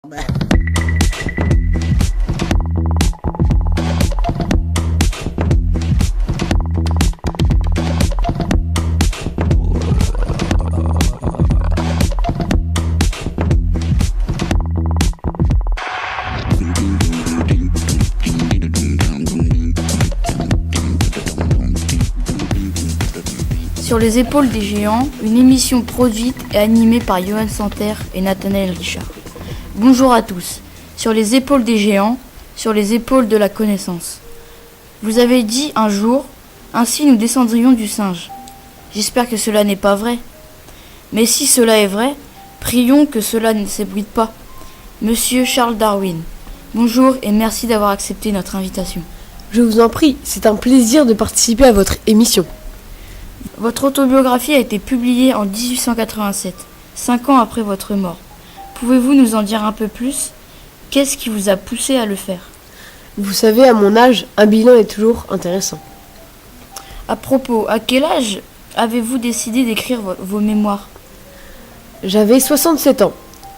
Sur les épaules des géants, une émission produite et animée par Johan Santer et Nathanaël Richard. Bonjour à tous. Sur les épaules des géants, sur les épaules de la connaissance. Vous avez dit un jour, ainsi nous descendrions du singe. J'espère que cela n'est pas vrai. Mais si cela est vrai, prions que cela ne s'ébruite pas. Monsieur Charles Darwin, bonjour et merci d'avoir accepté notre invitation. Je vous en prie, c'est un plaisir de participer à votre émission. Votre autobiographie a été publiée en 1887, 5 ans après votre mort. Pouvez-vous nous en dire un peu plus ? Qu'est-ce qui vous a poussé à le faire ? Vous savez, à mon âge, un bilan est toujours intéressant. À propos, à quel âge avez-vous décidé d'écrire vos mémoires ? J'avais 67 ans.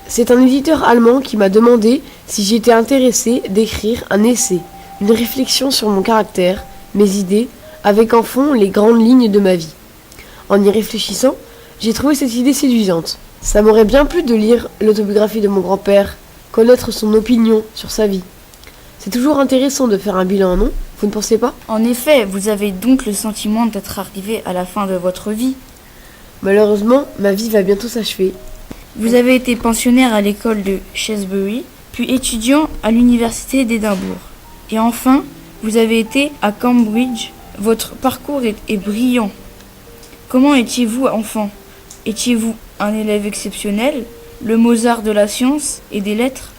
C'est un éditeur allemand qui m'a demandé si j'étais intéressé d'écrire un essai, une réflexion sur mon caractère, mes idées, avec en fond les grandes lignes de ma vie. En y réfléchissant, j'ai trouvé cette idée séduisante. Ça m'aurait bien plu de lire l'autobiographie de mon grand-père, connaître son opinion sur sa vie. C'est toujours intéressant de faire un bilan, non ? Vous ne pensez pas ? En effet, vous avez donc le sentiment d'être arrivé à la fin de votre vie. Malheureusement, ma vie va bientôt s'achever. Vous avez été pensionnaire à l'école de Shrewsbury, puis étudiant à l'université d'Édimbourg. Et enfin, vous avez été à Cambridge. Votre parcours est brillant. Comment étiez-vous enfant ? Étiez-vous un élève exceptionnel, le Mozart de la science et des lettres ?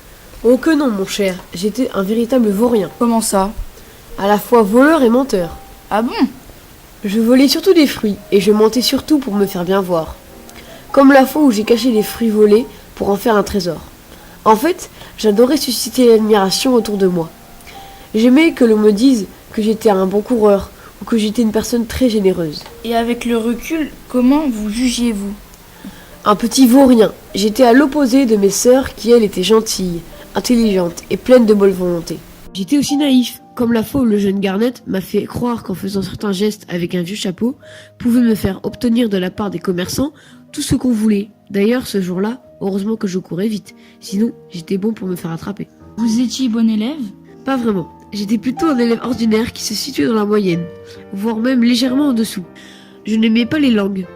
Oh que non, mon cher, j'étais un véritable vaurien. Comment ça ? À la fois voleur et menteur. Ah bon ? Je volais surtout des fruits, et je mentais surtout pour me faire bien voir. Comme la fois où j'ai caché les fruits volés pour en faire un trésor. En fait, j'adorais susciter l'admiration autour de moi. J'aimais que l'on me dise que j'étais un bon coureur, ou que j'étais une personne très généreuse. Et avec le recul, comment vous jugiez-vous ? Un petit vaurien. J'étais à l'opposé de mes sœurs qui, elles, étaient gentilles, intelligentes et pleines de bonne volonté. J'étais aussi naïf, comme la fois où le jeune Garnett m'a fait croire qu'en faisant certains gestes avec un vieux chapeau, pouvait me faire obtenir de la part des commerçants tout ce qu'on voulait. D'ailleurs, ce jour-là, heureusement que je courais vite, sinon j'étais bon pour me faire attraper. Vous étiez bon élève ? Pas vraiment. J'étais plutôt un élève ordinaire qui se situait dans la moyenne, voire même légèrement en dessous. Je n'aimais pas les langues,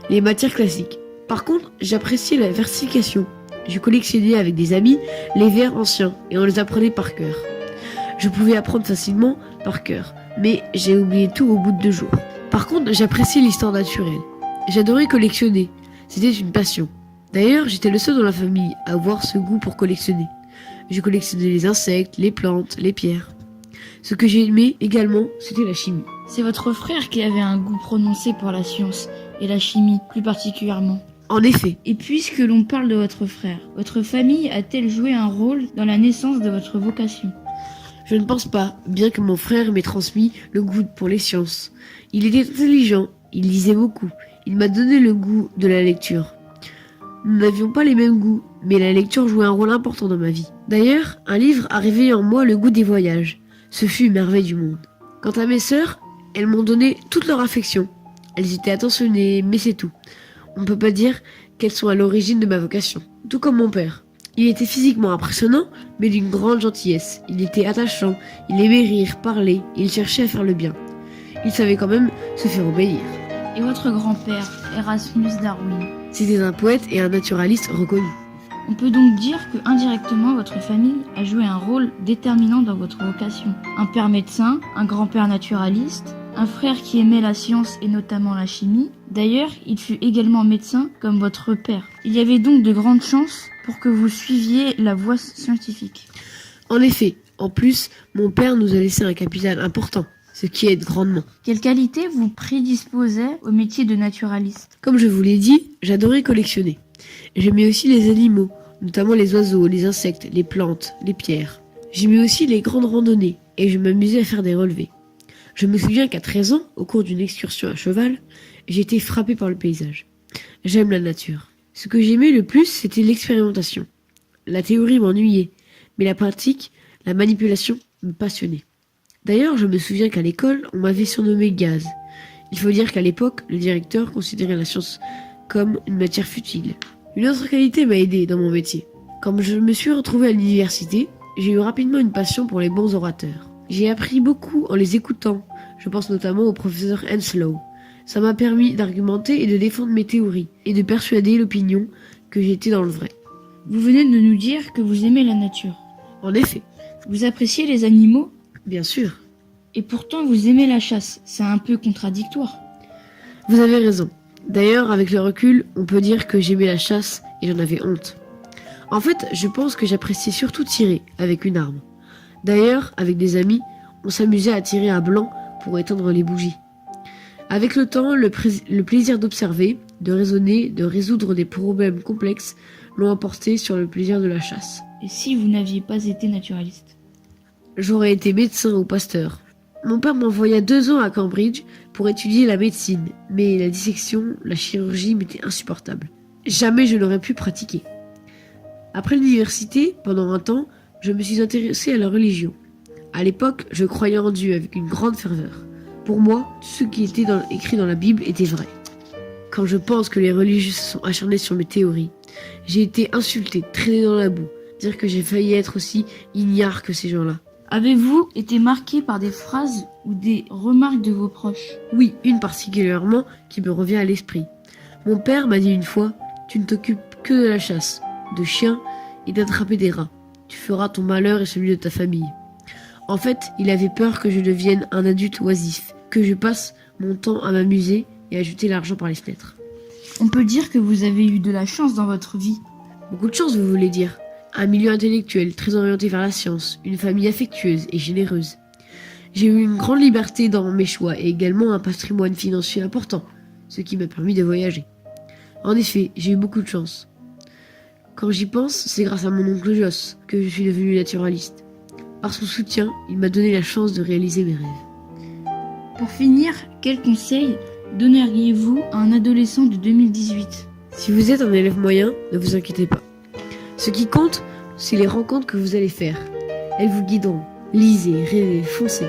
les matières classiques. Par contre, j'appréciais la versification. Je collectionnais avec des amis les vers anciens et on les apprenait par cœur. Je pouvais apprendre facilement par cœur, mais j'ai oublié tout au bout de 2 jours. Par contre, j'appréciais l'histoire naturelle. J'adorais collectionner. C'était une passion. D'ailleurs, j'étais le seul dans la famille à avoir ce goût pour collectionner. Je collectionnais les insectes, les plantes, les pierres. Ce que j'aimais également, c'était la chimie. C'est votre frère qui avait un goût prononcé pour la science, et la chimie plus particulièrement. En effet. Et puisque l'on parle de votre frère, votre famille a-t-elle joué un rôle dans la naissance de votre vocation ? Je ne pense pas, bien que mon frère m'ait transmis le goût pour les sciences. Il était intelligent, il lisait beaucoup, il m'a donné le goût de la lecture. Nous n'avions pas les mêmes goûts, mais la lecture jouait un rôle important dans ma vie. D'ailleurs, un livre a réveillé en moi le goût des voyages. Ce fut une merveille du monde. Quant à mes sœurs, elles m'ont donné toute leur affection. Elles étaient attentionnées, mais c'est tout. On ne peut pas dire qu'elles sont à l'origine de ma vocation. Tout comme mon père. Il était physiquement impressionnant, mais d'une grande gentillesse. Il était attachant, il aimait rire, parler, il cherchait à faire le bien. Il savait quand même se faire obéir. Et votre grand-père, Erasmus Darwin ? C'était un poète et un naturaliste reconnu. On peut donc dire que indirectement votre famille a joué un rôle déterminant dans votre vocation. Un père médecin, un grand-père naturaliste, un frère qui aimait la science et notamment la chimie. D'ailleurs, il fut également médecin comme votre père. Il y avait donc de grandes chances pour que vous suiviez la voie scientifique. En effet, en plus, mon père nous a laissé un capital important, ce qui aide grandement. Quelle qualité vous prédisposait au métier de naturaliste ? Comme je vous l'ai dit, j'adorais collectionner. J'aimais aussi les animaux, notamment les oiseaux, les insectes, les plantes, les pierres. J'aimais aussi les grandes randonnées et je m'amusais à faire des relevés. Je me souviens qu'à 13 ans, au cours d'une excursion à cheval, j'ai été frappé par le paysage. J'aime la nature. Ce que j'aimais le plus, c'était l'expérimentation. La théorie m'ennuyait, mais la pratique, la manipulation, me passionnait. D'ailleurs, je me souviens qu'à l'école, on m'avait surnommé Gaz. Il faut dire qu'à l'époque, le directeur considérait la science comme une matière futile. Une autre qualité m'a aidé dans mon métier. Quand je me suis retrouvé à l'université, j'ai eu rapidement une passion pour les bons orateurs. J'ai appris beaucoup en les écoutant. Je pense notamment au professeur Henslow. Ça m'a permis d'argumenter et de défendre mes théories, et de persuader l'opinion que j'étais dans le vrai. Vous venez de nous dire que vous aimez la nature. En effet, Vous appréciez les animaux bien sûr, et pourtant vous aimez la chasse. C'est un peu contradictoire. vous avez raison. D'ailleurs, avec le recul, on peut dire que j'aimais la chasse et j'en avais honte. En fait, je pense que j'appréciais surtout tirer avec une arme. D'ailleurs, avec des amis, on s'amusait à tirer à blanc pour éteindre les bougies. Avec le temps, le plaisir d'observer, de raisonner, de résoudre des problèmes complexes l'ont emporté sur le plaisir de la chasse. Et si vous n'aviez pas été naturaliste? J'aurais été médecin ou pasteur. Mon père m'envoya 2 ans à Cambridge pour étudier la médecine, mais la dissection, la chirurgie m'étaient insupportables. Jamais je n'aurais pu pratiquer. Après l'université, pendant un temps, je me suis intéressé à la religion. À l'époque, je croyais en Dieu avec une grande ferveur. Pour moi, tout ce qui était écrit dans la Bible était vrai. Quand je pense que les religieux se sont acharnés sur mes théories, j'ai été insulté, traîné dans la boue, dire que j'ai failli être aussi ignare que ces gens-là. Avez-vous été marqué par des phrases ou des remarques de vos proches? Oui, une particulièrement qui me revient à l'esprit. Mon père m'a dit une fois, tu ne t'occupes que de la chasse, de chiens et d'attraper des rats. Tu feras ton malheur et celui de ta famille. En fait, il avait peur que je devienne un adulte oisif, que je passe mon temps à m'amuser et à jeter l'argent par les fenêtres. On peut dire que vous avez eu de la chance dans votre vie. Beaucoup de chance, vous voulez dire. Un milieu intellectuel très orienté vers la science, une famille affectueuse et généreuse. J'ai eu une grande liberté dans mes choix et également un patrimoine financier important, ce qui m'a permis de voyager. En effet, j'ai eu beaucoup de chance. Quand j'y pense, c'est grâce à mon oncle Joss que je suis devenu naturaliste. Par son soutien, il m'a donné la chance de réaliser mes rêves. Pour finir, quel conseil donneriez-vous à un adolescent de 2018? Si vous êtes un élève moyen, ne vous inquiétez pas. Ce qui compte, c'est les rencontres que vous allez faire. Elles vous guideront. Lisez, rêvez, foncez.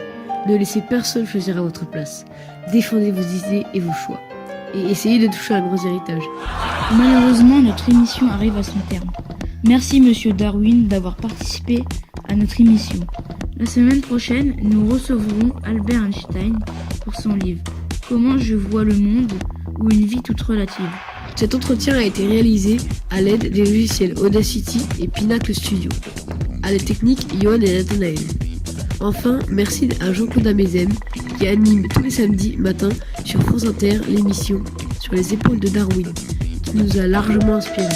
Ne laissez personne choisir à votre place. Défendez vos idées et vos choix. Et essayez de toucher un gros héritage. Malheureusement, notre émission arrive à son terme. Merci Monsieur Darwin d'avoir participé à notre émission. La semaine prochaine, nous recevrons Albert Einstein pour son livre « Comment je vois le monde » ou « Une vie toute relative ». Cet entretien a été réalisé à l'aide des logiciels Audacity et Pinnacle Studio. À la technique, Johan et Nathanaël. Enfin, merci à Jean-Claude Amezen qui anime tous les samedis matins sur France Inter l'émission Sur les épaules de Darwin, qui nous a largement inspirés.